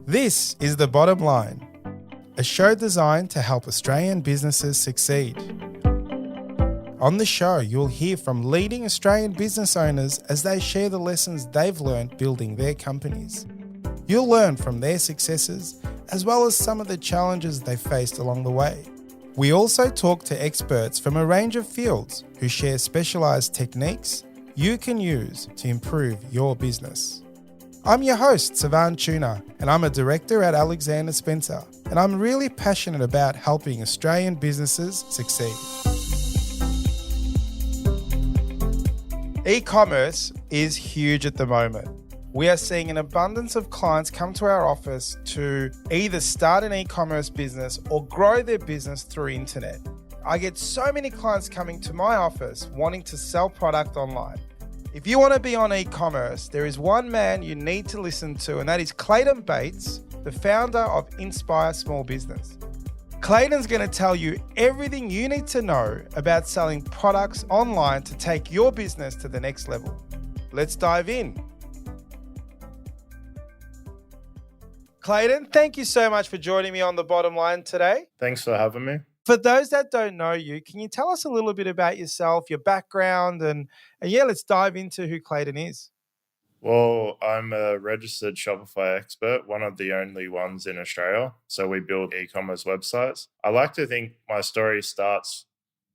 This is The Bottom Line, a show designed to help Australian businesses succeed. On the show, you'll hear from leading Australian business owners as they share the lessons they've learned building their companies. You'll learn from their successes as well as some of the challenges they faced along the way. We also talk to experts from a range of fields who share specialised techniques you can use to improve your business. I'm your host, Savan Tuna, and I'm a director at Alexander Spencer, and I'm really passionate about helping Australian businesses succeed. E-commerce is huge at the moment. We are seeing an abundance of clients come to our office to either start an e-commerce business or grow their business through internet. I get so many clients coming to my office wanting to sell product online. If you want to be on e-commerce, there is one man you need to listen to, and that is Clayton Bates, the founder of Inspire Small Business. Clayton's going to tell you everything you need to know about selling products online to take your business to the next level. Let's dive in. Clayton, thank you so much for joining me on The Bottom Line today. Thanks for having me. For those that don't know you, can you tell us a little bit about yourself, your background, and let's dive into who Clayton is. Well, I'm a registered Shopify expert, one of the only ones in Australia. So we build e-commerce websites. I like to think my story starts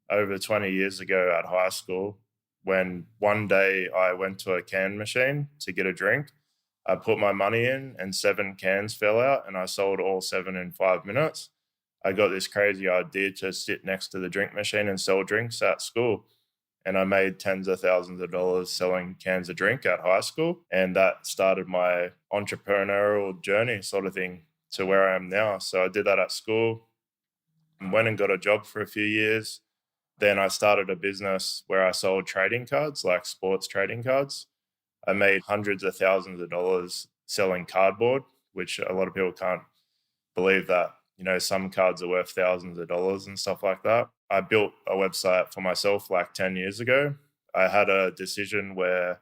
over 20 years ago at high school when one day I went to a can machine to get a drink. I put my money in and 7 cans fell out and I sold all 7 in 5 minutes. I got this crazy idea to sit next to the drink machine and sell drinks at school. And I made tens of thousands of dollars selling cans of drink at high school. And that started my entrepreneurial journey sort of thing to where I am now. So I did that at school and went and got a job for a few years. Then I started a business where I sold trading cards, like sports trading cards. I made hundreds of thousands of dollars selling cardboard, which a lot of people can't believe that. You know, some cards are worth thousands of dollars and stuff like that. I built a website for myself like 10 years ago. I had a decision where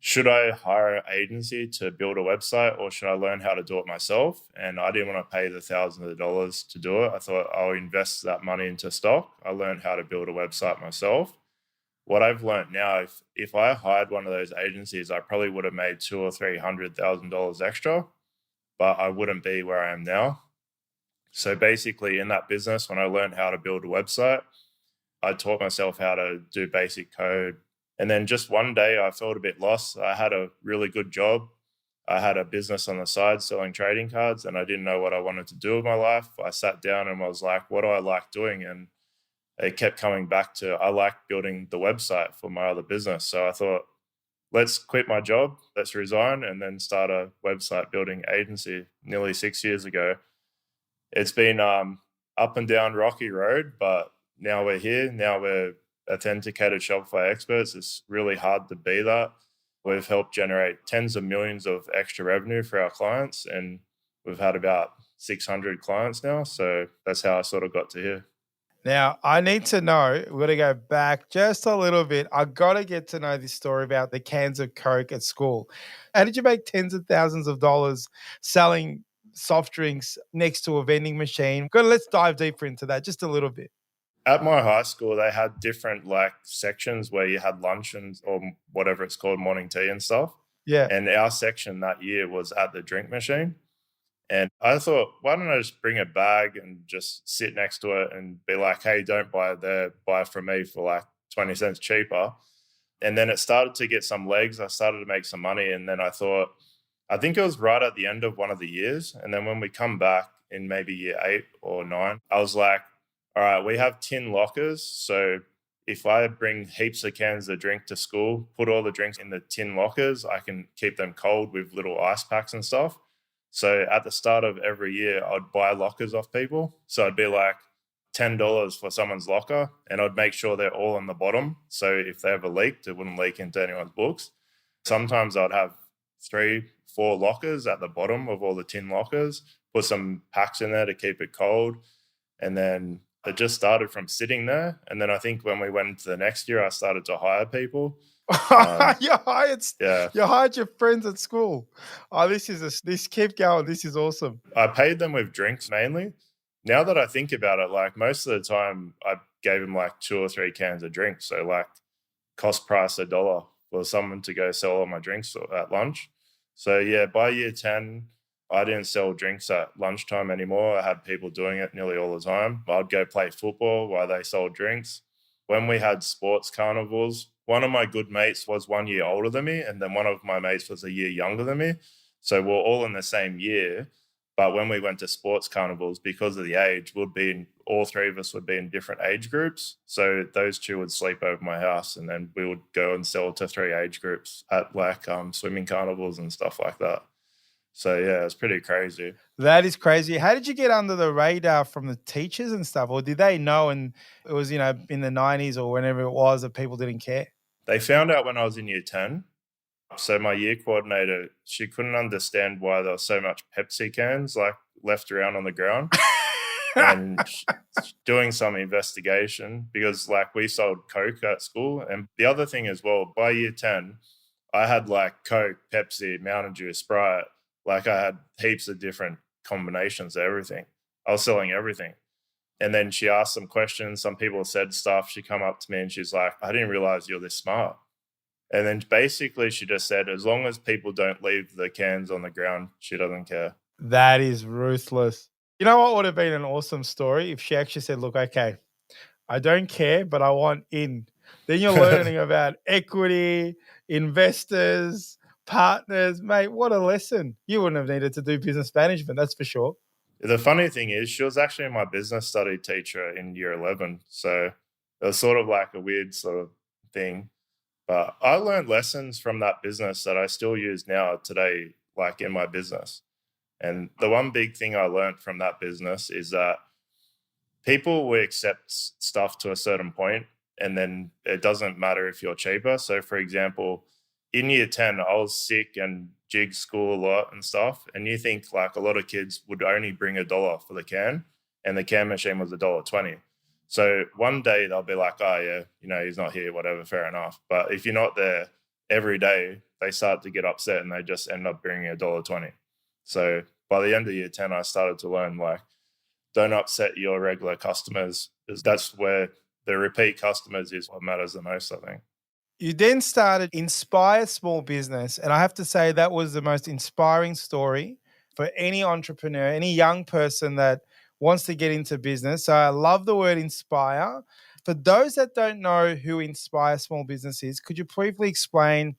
should I hire an agency to build a website or should I learn how to do it myself? And I didn't want to pay the thousands of dollars to do it. I thought I'll invest that money into stock. I learned how to build a website myself. What I've learned now, if I hired one of those agencies, I probably would have made $200,000 or $300,000 extra, but I wouldn't be where I am now. So basically in that business, when I learned how to build a website, I taught myself how to do basic code. And then just one day I felt a bit lost. I had a really good job. I had a business on the side selling trading cards and I didn't know what I wanted to do with my life. I sat down and was like, what do I like doing? And it kept coming back to, I like building the website for my other business. So I thought, let's quit my job, let's resign and then start a website building agency nearly 6 years ago. It's been up and down rocky road, but now we're here. Now we're authenticated Shopify experts. It's really hard to be that. We've helped generate tens of millions of extra revenue for our clients, and we've had about 600 clients now. So that's how I sort of got to here. Now, I need to know, we're going to go back just a little bit. I got to get to know this story about the cans of Coke at school. How did you make tens of thousands of dollars selling soft drinks next to a vending machine? Let's dive deeper into that just a little bit. At my high school, they had different sections where you had lunch or whatever it's called, morning tea and stuff. Yeah. And our section that year was at the drink machine. And I thought, why don't I just bring a bag and just sit next to it and be like, hey, don't buy it there, buy it from me for like 20 cents cheaper. And then it started to get some legs. I started to make some money. And then I thought, I think it was right at the end of one of the years. And then when we come back in maybe year 8 or 9, I was like, all right, we have tin lockers. So if I bring heaps of cans of drink to school, put all the drinks in the tin lockers, I can keep them cold with little ice packs and stuff. So at the start of every year, I'd buy lockers off people. So I'd be like $10 for someone's locker and I'd make sure they're all on the bottom. So if they ever leaked, it wouldn't leak into anyone's books. Sometimes I'd have 3-4 lockers at the bottom of all the tin lockers, put some packs in there to keep it cold. And then it just started from sitting there. And then I think when we went into the next year, I started to hire people. Um, you hired yeah, you hired your friends at school. Oh, this keep going. This is awesome. I paid them with drinks mainly. Now that I think about it, like most of the time, I gave them like 2 or 3 cans of drinks. So like cost price $1 for someone to go sell all my drinks at lunch. So yeah, by year 10, I didn't sell drinks at lunchtime anymore. I had people doing it nearly all the time. I'd go play football while they sold drinks. When we had sports carnivals, one of my good mates was 1 year older than me, and then one of my mates was a year younger than me. So we're all in the same year. But when we went to sports carnivals, because of the age, all 3 of us would be in different age groups. So those 2 would sleep over my house, and then we would go and sell to 3 age groups at like swimming carnivals and stuff like that. So yeah, it's pretty crazy. That is crazy. How did you get under the radar from the teachers and stuff? Or did they know and it was, in the 90s or whenever it was that people didn't care? They found out when I was in year 10. So my year coordinator, she couldn't understand why there was so much Pepsi cans like left around on the ground. And doing some investigation, because like we sold Coke at school. And the other thing as well, by year 10, I had like Coke, Pepsi, Mountain Dew, Sprite. Like I had heaps of different combinations of everything. I was selling everything. And then she asked some questions. Some people said stuff. She come up to me and she's like, I didn't realize you're this smart. And then basically she just said, as long as people don't leave the cans on the ground, she doesn't care. That is ruthless. You know what would have been an awesome story if she actually said, look, okay, I don't care, but I want in. Then you're learning about equity, investors, partners. Mate, what a lesson. You wouldn't have needed to do business management, that's for sure. The funny thing is, she was actually my business study teacher in year 11. So it was sort of like a weird sort of thing. But I learned lessons from that business that I still use now today, like in my business. And the one big thing I learned from that business is that people will accept stuff to a certain point, and then it doesn't matter if you're cheaper. So, for example, in year 10, I was sick and jig school a lot and stuff. And you think like a lot of kids would only bring $1 for the can, and the can machine was $1.20. So one day they'll be like, oh, yeah, he's not here, whatever, fair enough. But if you're not there every day, they start to get upset and they just end up bringing $1.20. So by the end of year 10, I started to learn like, don't upset your regular customers, because that's where the repeat customers is what matters the most, I think. You then started Inspire Small Business. And I have to say that was the most inspiring story for any entrepreneur, any young person that wants to get into business. So I love the word inspire. For those that don't know who Inspire Small Business is, could you briefly explain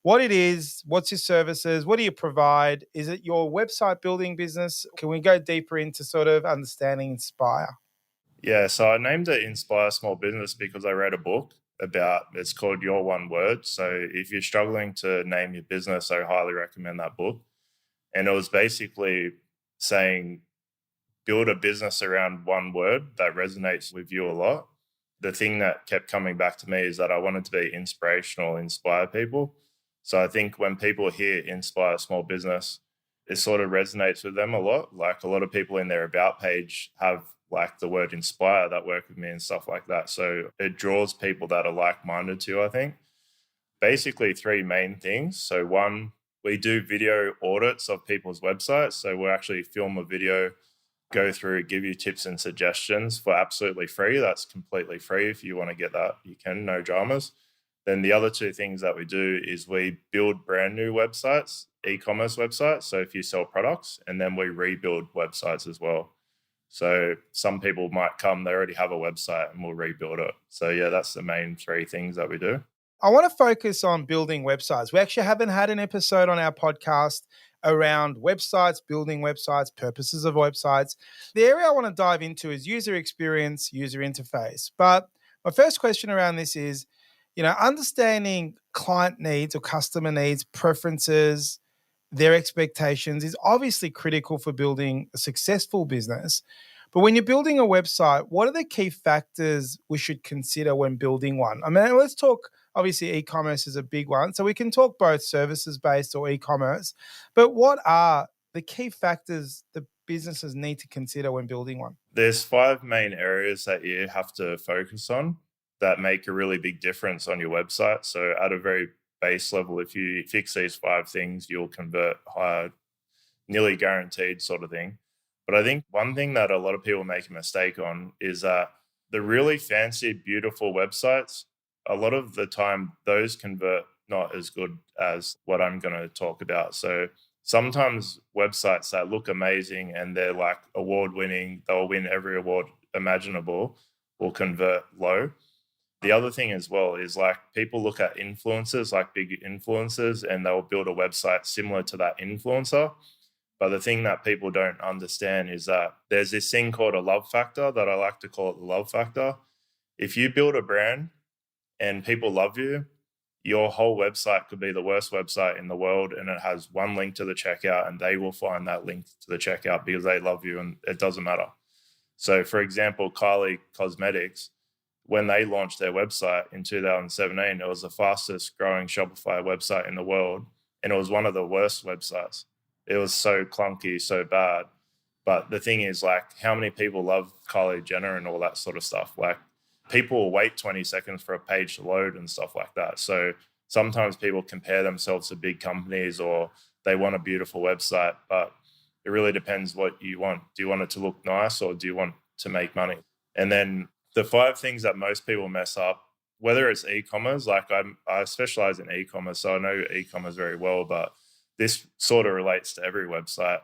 what it is, what's your services, what do you provide? Is it your website building business? Can we go deeper into sort of understanding Inspire? Yeah, so I named it Inspire Small Business because I read a book it's called Your One Word. So if you're struggling to name your business, I highly recommend that book. And it was basically saying, build a business around one word that resonates with you a lot. The thing that kept coming back to me is that I wanted to be inspirational, inspire people. So I think when people hear Inspire Small Business, it sort of resonates with them a lot. Like a lot of people in their about page have like the word inspire that work with me and stuff like that. So it draws people that are like-minded to you, I think. Basically 3 main things. So one, we do video audits of people's websites. So we'll actually film a video, go through, give you tips and suggestions for absolutely free. That's completely free. If you want to get that, you can, no dramas. Then the other 2 things that we do is we build brand new websites, e-commerce websites. So if you sell products, and then we rebuild websites as well. So some people might come, they already have a website and we'll rebuild it. So yeah, that's the main 3 things that we do. I want to focus on building websites. We actually haven't had an episode on our podcast around websites, building websites, purposes of websites. The area I want to dive into is user experience, user interface. But my first question around this is, understanding client needs or customer needs, preferences, their expectations is obviously critical for building a successful business. But when you're building a website, what are the key factors we should consider when building one? I mean, let's talk, obviously e-commerce is a big one. So we can talk both services-based or e-commerce. But what are the key factors that businesses need to consider when building one? There's 5 main areas that you have to focus on. that make a really big difference on your website. So at a very base level, if you fix these 5 things, you'll convert higher, nearly guaranteed sort of thing. But I think one thing that a lot of people make a mistake on is that the really fancy, beautiful websites, a lot of the time, those convert not as good as what I'm going to talk about. So sometimes websites that look amazing and they're like award winning, they'll win every award imaginable, will convert low. The other thing as well is like people look at influencers, like big influencers, and they'll build a website similar to that influencer. But the thing that people don't understand is that there's this thing called a love factor that I like to call it the love factor. If you build a brand and people love you, your whole website could be the worst website in the world and it has one link to the checkout and they will find that link to the checkout because they love you and it doesn't matter. So for example, Kylie Cosmetics, when they launched their website in 2017, it was the fastest growing Shopify website in the world. And it was one of the worst websites. It was so clunky, so bad. But the thing is, like, how many people love Kylie Jenner and all that sort of stuff? Like, people will wait 20 seconds for a page to load and stuff like that. So sometimes people compare themselves to big companies or they want a beautiful website, but it really depends what you want. Do you want it to look nice or do you want to make money? And then the 5 things that most people mess up, whether it's e-commerce, like I specialize in e-commerce, so I know e-commerce very well, but this sort of relates to every website.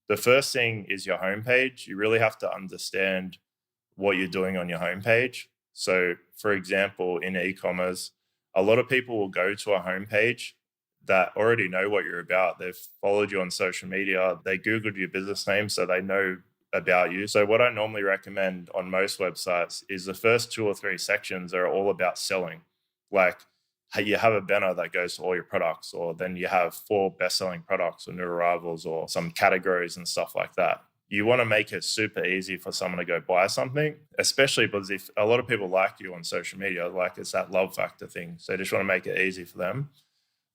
The first thing is your homepage. You really have to understand what you're doing on your homepage. So, for example, in e-commerce, a lot of people will go to a homepage that already know what you're about. They've followed you on social media. They Googled your business name, so they know about you. So what I normally recommend on most websites is the first 2 or 3 sections are all about selling. Like you have a banner that goes to all your products, or then you have 4 best-selling products or new arrivals or some categories and stuff like that. You want to make it super easy for someone to go buy something, especially because if a lot of people like you on social media, like it's that love factor thing. So you just want to make it easy for them.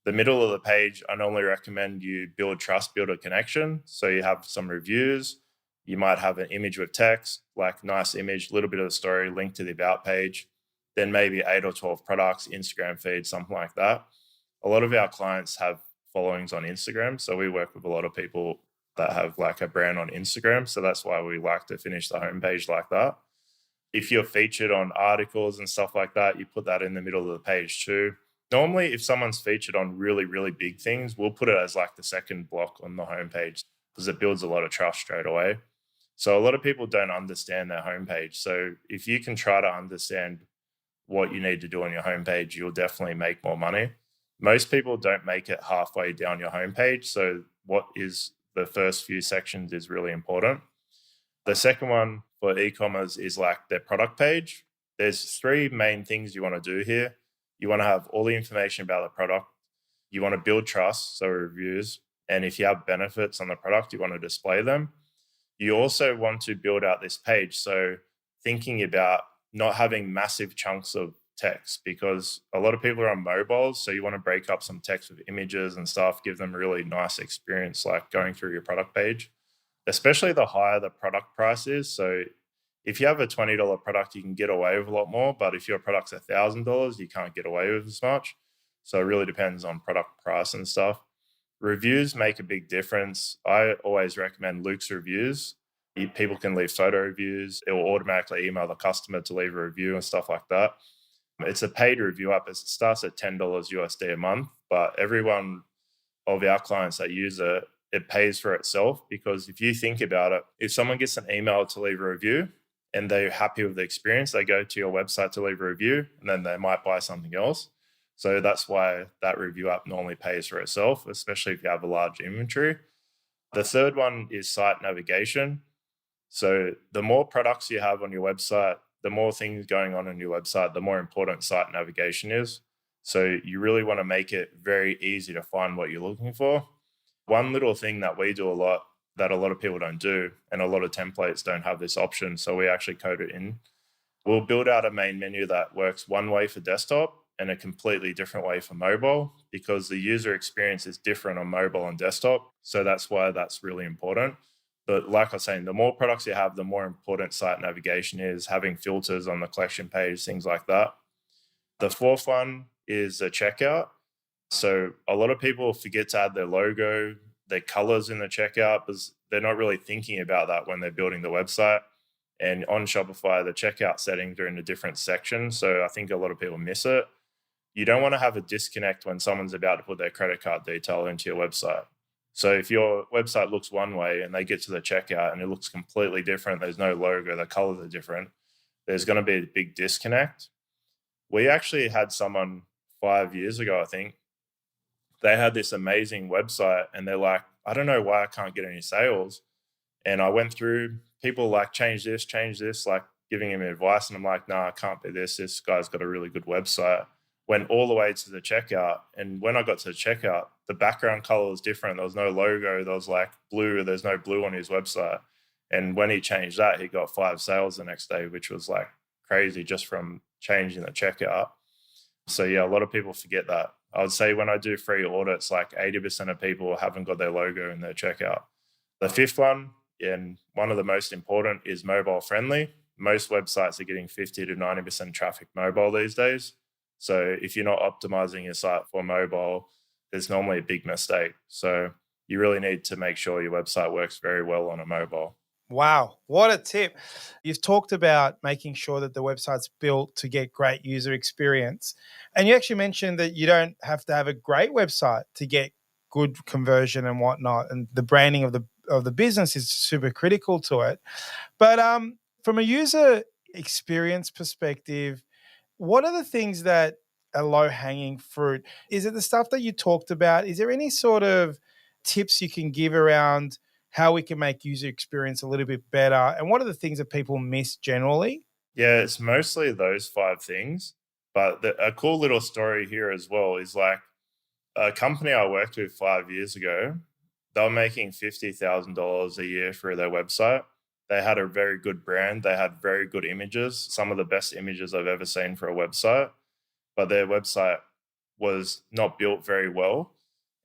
The middle of the page, I normally recommend you build trust, build a connection. So you have some reviews. You might have an image with text, like nice image, a little bit of the story, link to the about page, then maybe 8 or 12 products, Instagram feed, something like that. A lot of our clients have followings on Instagram. So we work with a lot of people that have like a brand on Instagram. So that's why we like to finish the homepage like that. If you're featured on articles and stuff like that, you put that in the middle of the page too. Normally, if someone's featured on really, really big things, we'll put it as like the second block on the homepage because it builds a lot of trust straight away. So a lot of people don't understand their homepage. So if you can try to understand what you need to do on your homepage, you'll definitely make more money. Most people don't make it halfway down your homepage. So what is the first few sections is really important. The second one for e-commerce is like their product page. There's 3 main things you want to do here. You want to have all the information about the product. You want to build trust, so reviews. And if you have benefits on the product, you want to display them. You also want to build out this page. So thinking about not having massive chunks of text, because a lot of people are on mobiles. So you want to break up some text with images and stuff, give them a really nice experience, like going through your product page, especially the higher the product price is. So if you have a $20 product, you can get away with a lot more. But if your product's $1,000, you can't get away with as much. So it really depends on product price and stuff. Reviews make a big difference. I always recommend Luke's reviews. People can leave photo reviews. It will automatically email the customer to leave a review and stuff like that. It's a paid review app. It starts at $10 USD a month, but every one of our clients that use it, it pays for itself. Because if you think about it, if someone gets an email to leave a review and they're happy with the experience, they go to your website to leave a review and then they might buy something else. So that's why that review app normally pays for itself, especially if you have a large inventory. The third one is site navigation. So the more products you have on your website, the more things going on your website, the more important site navigation is. So you really want to make it very easy to find what you're looking for. One little thing that we do a lot that a lot of people don't do, and a lot of templates don't have this option, so we actually code it in. We'll build out a main menu that works one way for desktop and a completely different way for mobile, because the user experience is different on mobile and desktop. So that's why that's really important. But like I was saying, the more products you have, the more important site navigation is, having filters on the collection page, things like that. The fourth one is a checkout. So a lot of people forget to add their logo, their colors in the checkout, because they're not really thinking about that when they're building the website. And on Shopify, the checkout settings are in a different section. So I think a lot of people miss it. You don't want to have a disconnect when someone's about to put their credit card detail into your website. So if your website looks one way and they get to the checkout and it looks completely different, there's no logo, the colors are different, there's going to be a big disconnect. We actually had someone 5 years ago, I think, they had this amazing website and they're like, I don't know why I can't get any sales. And I went through, people like, change this, like giving him advice. And I'm like, no, I can't be this. This guy's got a really good website. Went all the way to the checkout. And when I got to the checkout, the background color was different. There was no logo. There was like blue. There's no blue on his website. And when he changed that, he got 5 sales the next day, which was like crazy just from changing the checkout. So yeah, a lot of people forget that. I would say when I do free audits, like 80% of people haven't got their logo in their checkout. The fifth one, and one of the most important, is mobile friendly. Most websites are getting 50 to 90% traffic mobile these days. So if you're not optimizing your site for mobile, there's normally a big mistake. So you really need to make sure your website works very well on a mobile. Wow, what a tip. You've talked about making sure that the website's built to get great user experience. And you actually mentioned that you don't have to have a great website to get good conversion and whatnot. And the branding of the business is super critical to it. But from a user experience perspective, what are the things that are low-hanging fruit? Is it the stuff that you talked about? Is there any sort of tips you can give around how we can make user experience a little bit better? And what are the things that people miss generally? Yeah, it's mostly those 5 things. But a cool little story here as well is like a company I worked with 5 years ago, they were making $50,000 a year for their website. They had a very good brand. They had very good images, some of the best images I've ever seen for a website. But their website was not built very well.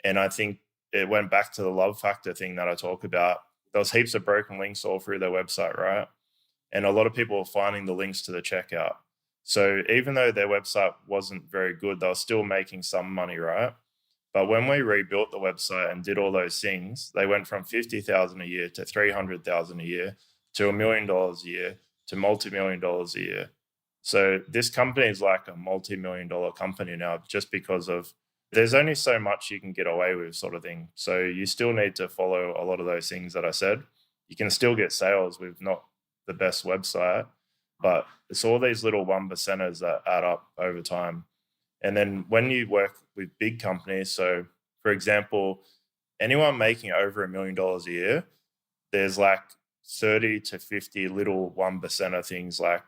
And I think it went back to the love factor thing that I talk about. There was heaps of broken links all through their website, right? And a lot of people were finding the links to the checkout. So even though their website wasn't very good, they were still making some money, right? But when we rebuilt the website and did all those things, they went from 50,000 a year to 300,000 a year to $1 million a year to multi-million dollars a year. So this company is like a multi-million-dollar company now just because of there's only so much you can get away with, sort of thing. So you still need to follow a lot of those things that I said. You can still get sales with not the best website, but it's all these little 1%ers that add up over time. And then when you work with big companies, so for example, anyone making over $1 million a year, there's like 30 to 50 little 1%er things like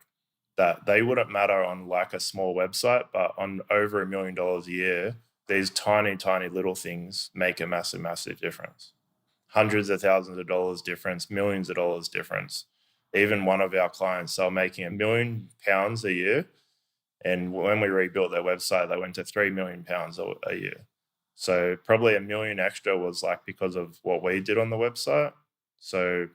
that. They wouldn't matter on like a small website, but on over $1 million a year, these tiny, tiny little things make a massive, massive difference. Hundreds of thousands of dollars difference, millions of dollars difference. Even one of our clients, they're making £1 million a year. And when we rebuilt their website, they went to £3 million a year. So probably $1 million extra was like because of what we did on the website. So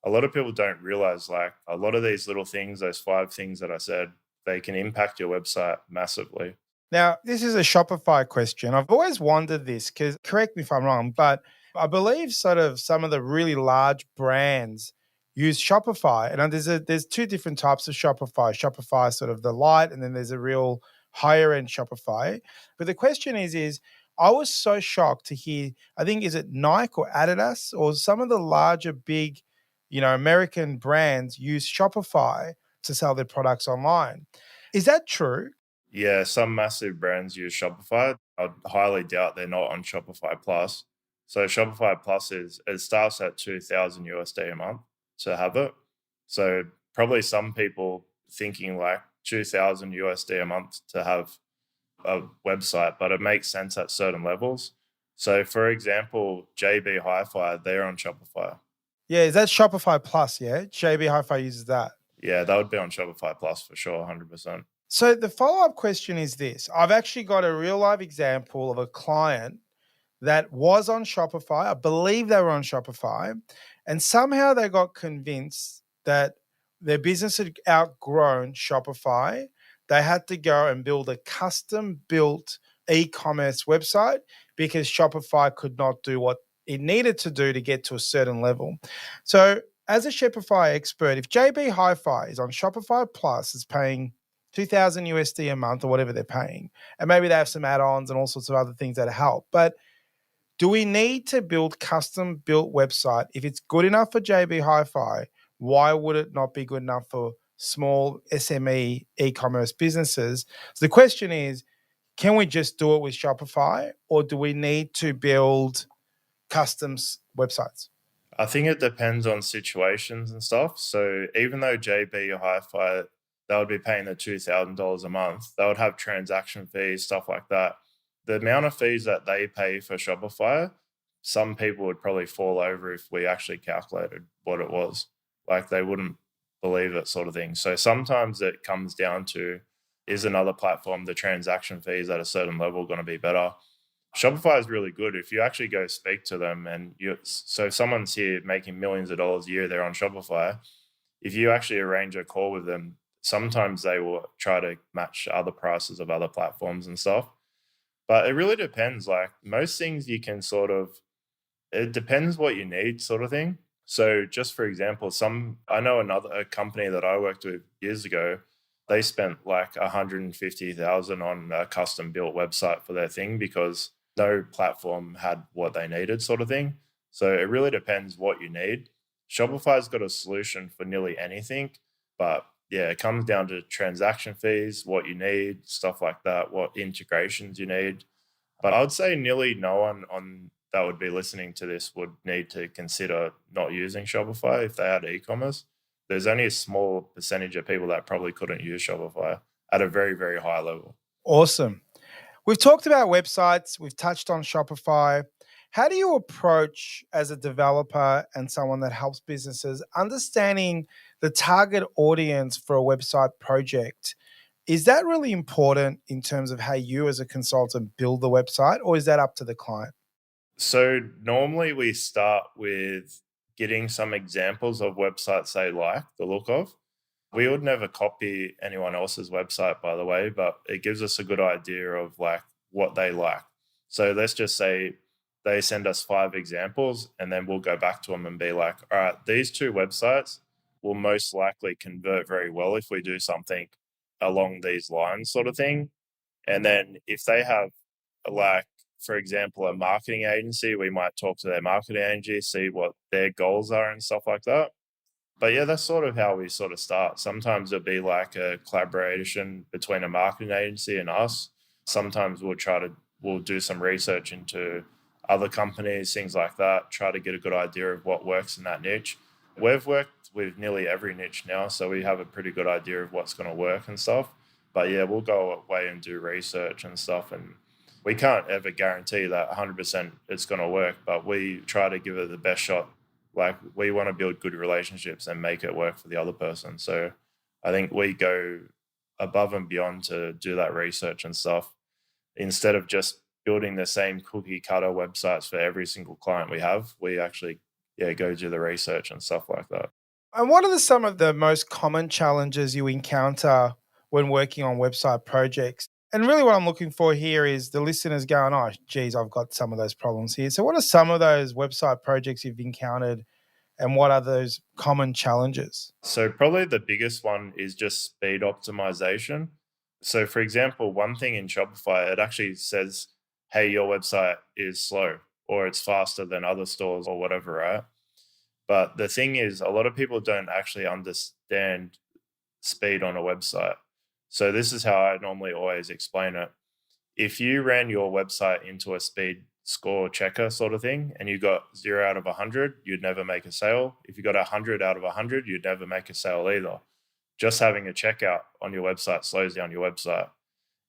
a lot of people don't realize like a lot of these little things, those 5 things that I said, they can impact your website massively. Now, this is a Shopify question. I've always wondered this because, correct me if I'm wrong, but I believe sort of some of the really large brands use Shopify. And there's 2 different types of Shopify. Shopify sort of the light, and then there's a real higher end Shopify. But the question is I was so shocked to hear, I think, is it Nike or Adidas or some of the larger big, American brands use Shopify to sell their products online. Is that true? Yeah, some massive brands use Shopify. I highly doubt they're not on Shopify Plus. So Shopify Plus it starts at 2,000 USD a month to have it. So probably some people thinking like 2,000 USD a month to have a website, but it makes sense at certain levels. So for example, JB Hi-Fi, they're on Shopify. Yeah, is that Shopify Plus? Yeah, JB Hi-Fi uses that. Yeah, that would be on Shopify Plus for sure, 100%. So the follow-up question is this. I've actually got a real live example of a client that was on Shopify. I believe they were on Shopify, and somehow they got convinced that their business had outgrown Shopify. they had to go and build a custom built e-commerce website because Shopify could not do what it needed to do to get to a certain level. So as a Shopify expert, if JB Hi-Fi is on Shopify Plus, is paying 2,000 USD a month or whatever they're paying, and maybe they have some add-ons and all sorts of other things that help, but do we need to build custom built website? If it's good enough for JB Hi-Fi, why would it not be good enough for small SME e-commerce businesses? So the question is, can we just do it with Shopify, or do we need to build custom websites? I think it depends on situations and stuff. So even though JB or Hi-Fi, they would be paying the $2,000 a month, they would have transaction fees, stuff like that. The amount of fees that they pay for Shopify, some people would probably fall over if we actually calculated what it was. Like they wouldn't believe it, sort of thing. So sometimes it comes down to, is another platform, the transaction fees at a certain level going to be better? Shopify is really good. If you actually go speak to them and so someone's here making millions of dollars a year, they're on Shopify. If you actually arrange a call with them, sometimes they will try to match other prices of other platforms and stuff. But it really depends. Like most things you can it depends what you need, sort of thing. So just for example, I know a company that I worked with years ago, they spent like 150,000 on a custom built website for their thing because no platform had what they needed, sort of thing. So it really depends what you need. Shopify's got a solution for nearly anything, but yeah, it comes down to transaction fees, what you need, stuff like that, what integrations you need. But I would say nearly no one that would be listening to this would need to consider not using Shopify if they had e-commerce. There's only a small percentage of people that probably couldn't use Shopify at a very, very high level. Awesome. We've talked about websites. We've touched on Shopify. How do you approach as a developer and someone that helps businesses understanding the target audience for a website project? Is that really important in terms of how you as a consultant build the website, or is that up to the client? So normally we start with getting some examples of websites they like the look of. We would never copy anyone else's website, by the way, but it gives us a good idea of like what they like. So let's just say they send us 5 examples and then we'll go back to them and be like, all right, these 2 websites will most likely convert very well if we do something along these lines, sort of thing. And then if they have like, for example, a marketing agency, we might talk to their marketing agency, see what their goals are and stuff like that. But yeah, that's sort of how we sort of start. Sometimes it'll be like a collaboration between a marketing agency and us. Sometimes we'll do some research into other companies, things like that, try to get a good idea of what works in that niche. We've worked with nearly every niche now, so we have a pretty good idea of what's going to work and stuff. But yeah, we'll go away and do research and stuff, and we can't ever guarantee that 100% it's going to work, but we try to give it the best shot. Like we want to build good relationships and make it work for the other person. So I think we go above and beyond to do that research and stuff instead of just building the same cookie cutter websites for every single client we have. We actually go do the research and stuff like that. And what are some of the most common challenges you encounter when working on website projects? And really what I'm looking for here is the listeners going, oh, geez, I've got some of those problems here. So what are some of those website projects you've encountered and what are those common challenges? So probably the biggest one is just speed optimization. So for example, one thing in Shopify, it actually says, hey, your website is slow or it's faster than other stores or whatever, right? But the thing is, a lot of people don't actually understand speed on a website. So this is how I normally always explain it. If you ran your website into a speed score checker sort of thing and you got 0 out of 100, you'd never make a sale. If you got 100 out of 100, you'd never make a sale either. Just having a checkout on your website slows down your website.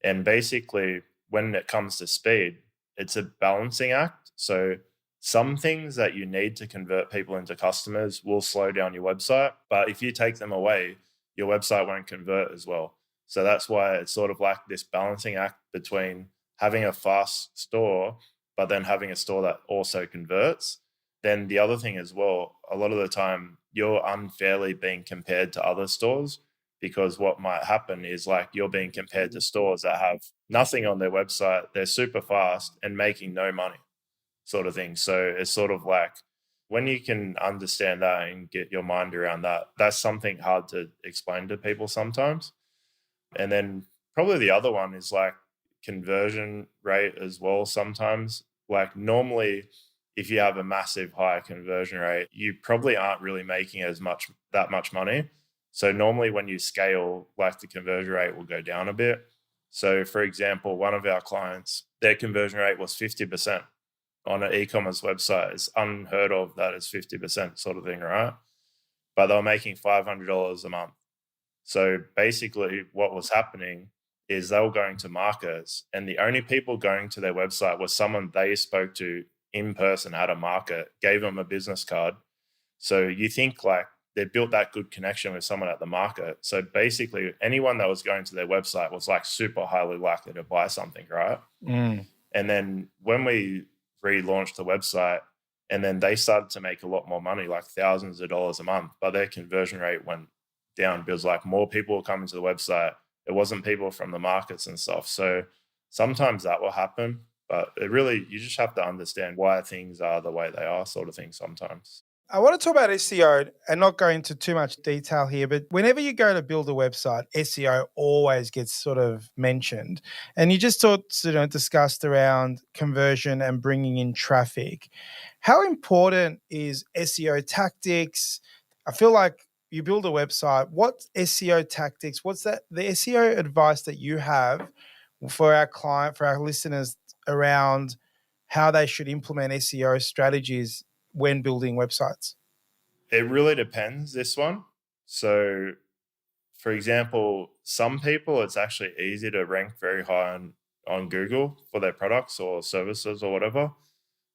And basically, when it comes to speed, it's a balancing act. So some things that you need to convert people into customers will slow down your website. But if you take them away, your website won't convert as well. So that's why it's sort of like this balancing act between having a fast store, but then having a store that also converts. Then the other thing as well, a lot of the time you're unfairly being compared to other stores because what might happen is like you're being compared to stores that have nothing on their website. They're super fast and making no money, sort of thing. So it's sort of like when you can understand that and get your mind around that, that's something hard to explain to people sometimes. And then probably the other one is like conversion rate as well sometimes. Like normally, if you have a massive high conversion rate, you probably aren't really making that much money. So normally when you scale, like the conversion rate will go down a bit. So for example, one of our clients, their conversion rate was 50% on an e-commerce website. It's unheard of that it's 50% sort of thing, right? But they were making $500 a month. So basically what was happening is they were going to markets, and the only people going to their website was someone they spoke to in person at a market, gave them a business card. So you think like they built that good connection with someone at the market. So basically anyone that was going to their website was like super highly likely to buy something, right? Mm. And then when we relaunched the website, and then they started to make a lot more money, like thousands of dollars a month, but their conversion rate went down because like more people were coming to the website. It wasn't people from the markets and stuff. So sometimes that will happen, but you just have to understand why things are the way they are, sort of thing sometimes. I want to talk about SEO and not go into too much detail here, but whenever you go to build a website, SEO always gets sort of mentioned. And you just discussed around conversion and bringing in traffic. How important is SEO tactics? I feel like you build a website. What SEO tactics? What's the SEO advice that you have for our listeners around how they should implement SEO strategies when building websites? It really depends, this one. So, for example, some people, it's actually easy to rank very high on Google for their products or services or whatever.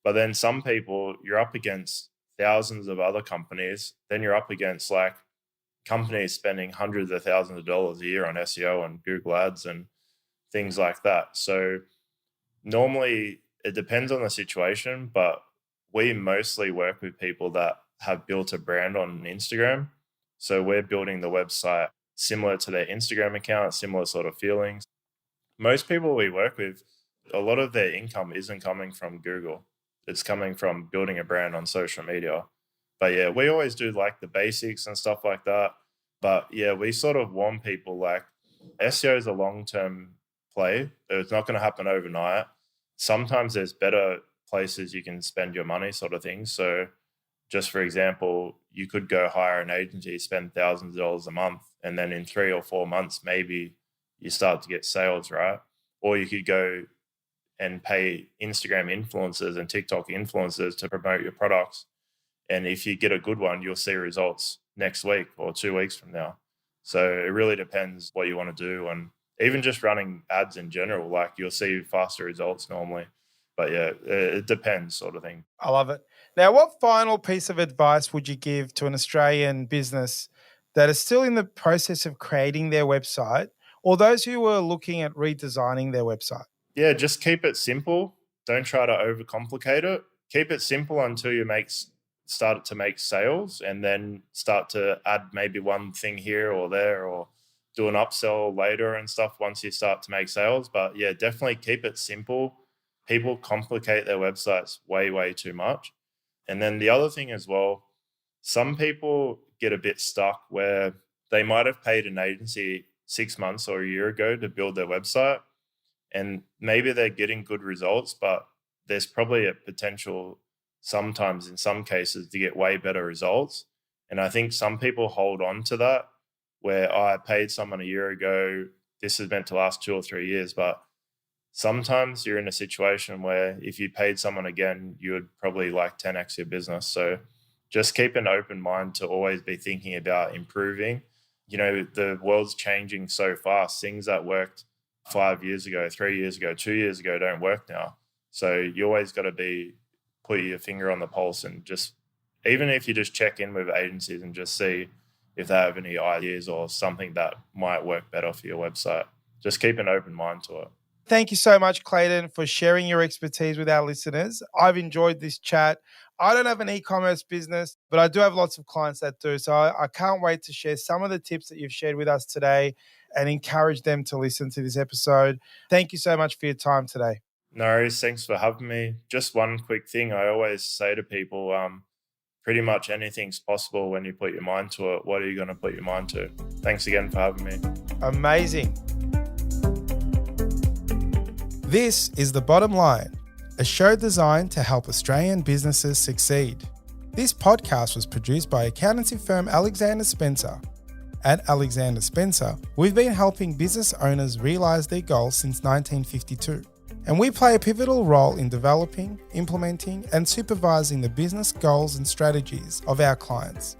But then some people, you're up against thousands of other companies. Then you're up against like companies spending hundreds of thousands of dollars a year on SEO and Google Ads and things like that. So normally it depends on the situation, but we mostly work with people that have built a brand on Instagram. So we're building the website similar to their Instagram account, similar sort of feelings. Most people we work with, a lot of their income isn't coming from Google. It's coming from building a brand on social media. But yeah, we always do like the basics and stuff like that. But yeah, we sort of warn people like SEO is a long-term play. It's not going to happen overnight. Sometimes there's better places you can spend your money, sort of thing. So just for example, you could go hire an agency, spend thousands of dollars a month, and then in 3 or 4 months, maybe you start to get sales, right? Or you could go and pay Instagram influencers and TikTok influencers to promote your products. And if you get a good one, you'll see results next week or 2 weeks from now. So it really depends what you want to do. And even just running ads in general, like you'll see faster results normally. But yeah, it depends, sort of thing. I love it. Now, what final piece of advice would you give to an Australian business that is still in the process of creating their website, or those who are looking at redesigning their website? Yeah, just keep it simple. Don't try to overcomplicate it. Keep it simple until you start to make sales, and then start to add maybe one thing here or there, or do an upsell later and stuff once you start to make sales. But yeah, definitely keep it simple. People complicate their websites way, way too much. And then the other thing as well, some people get a bit stuck where they might have paid an agency 6 months or a year ago to build their website, and maybe they're getting good results, but there's probably a potential sometimes in some cases to get way better results. And I think some people hold on to that where I paid someone a year ago, this is meant to last 2 or 3 years, but sometimes you're in a situation where if you paid someone again, you would probably like 10x your business. So just keep an open mind to always be thinking about improving. You know, the world's changing so fast. Things that worked 5 years ago, 3 years ago, 2 years ago don't work now. So you always got to put your finger on the pulse, and just, even if you just check in with agencies and just see if they have any ideas or something that might work better for your website, just keep an open mind to it. Thank you so much, Clayton, for sharing your expertise with our listeners. I've enjoyed this chat. I don't have an e-commerce business, but I do have lots of clients that do. So I can't wait to share some of the tips that you've shared with us today and encourage them to listen to this episode. Thank you so much for your time today. No worries. Thanks for having me. Just one quick thing I always say to people, pretty much anything's possible when you put your mind to it. What are you going to put your mind to? Thanks again for having me. Amazing. This is The Bottom Line, a show designed to help Australian businesses succeed. This podcast was produced by accountancy firm Alexander Spencer. At Alexander Spencer, we've been helping business owners realise their goals since 1952. And we play a pivotal role in developing, implementing, and supervising the business goals and strategies of our clients.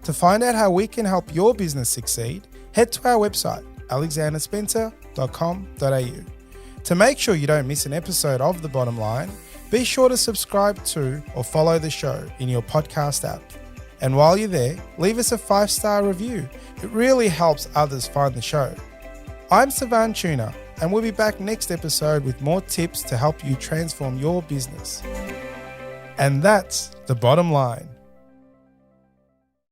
To find out how we can help your business succeed, head to our website, alexanderspencer.com.au. To make sure you don't miss an episode of The Bottom Line, be sure to subscribe to or follow the show in your podcast app. And while you're there, leave us a 5-star review. It really helps others find the show. I'm Savan Tuna, and we'll be back next episode with more tips to help you transform your business. And that's The Bottom Line.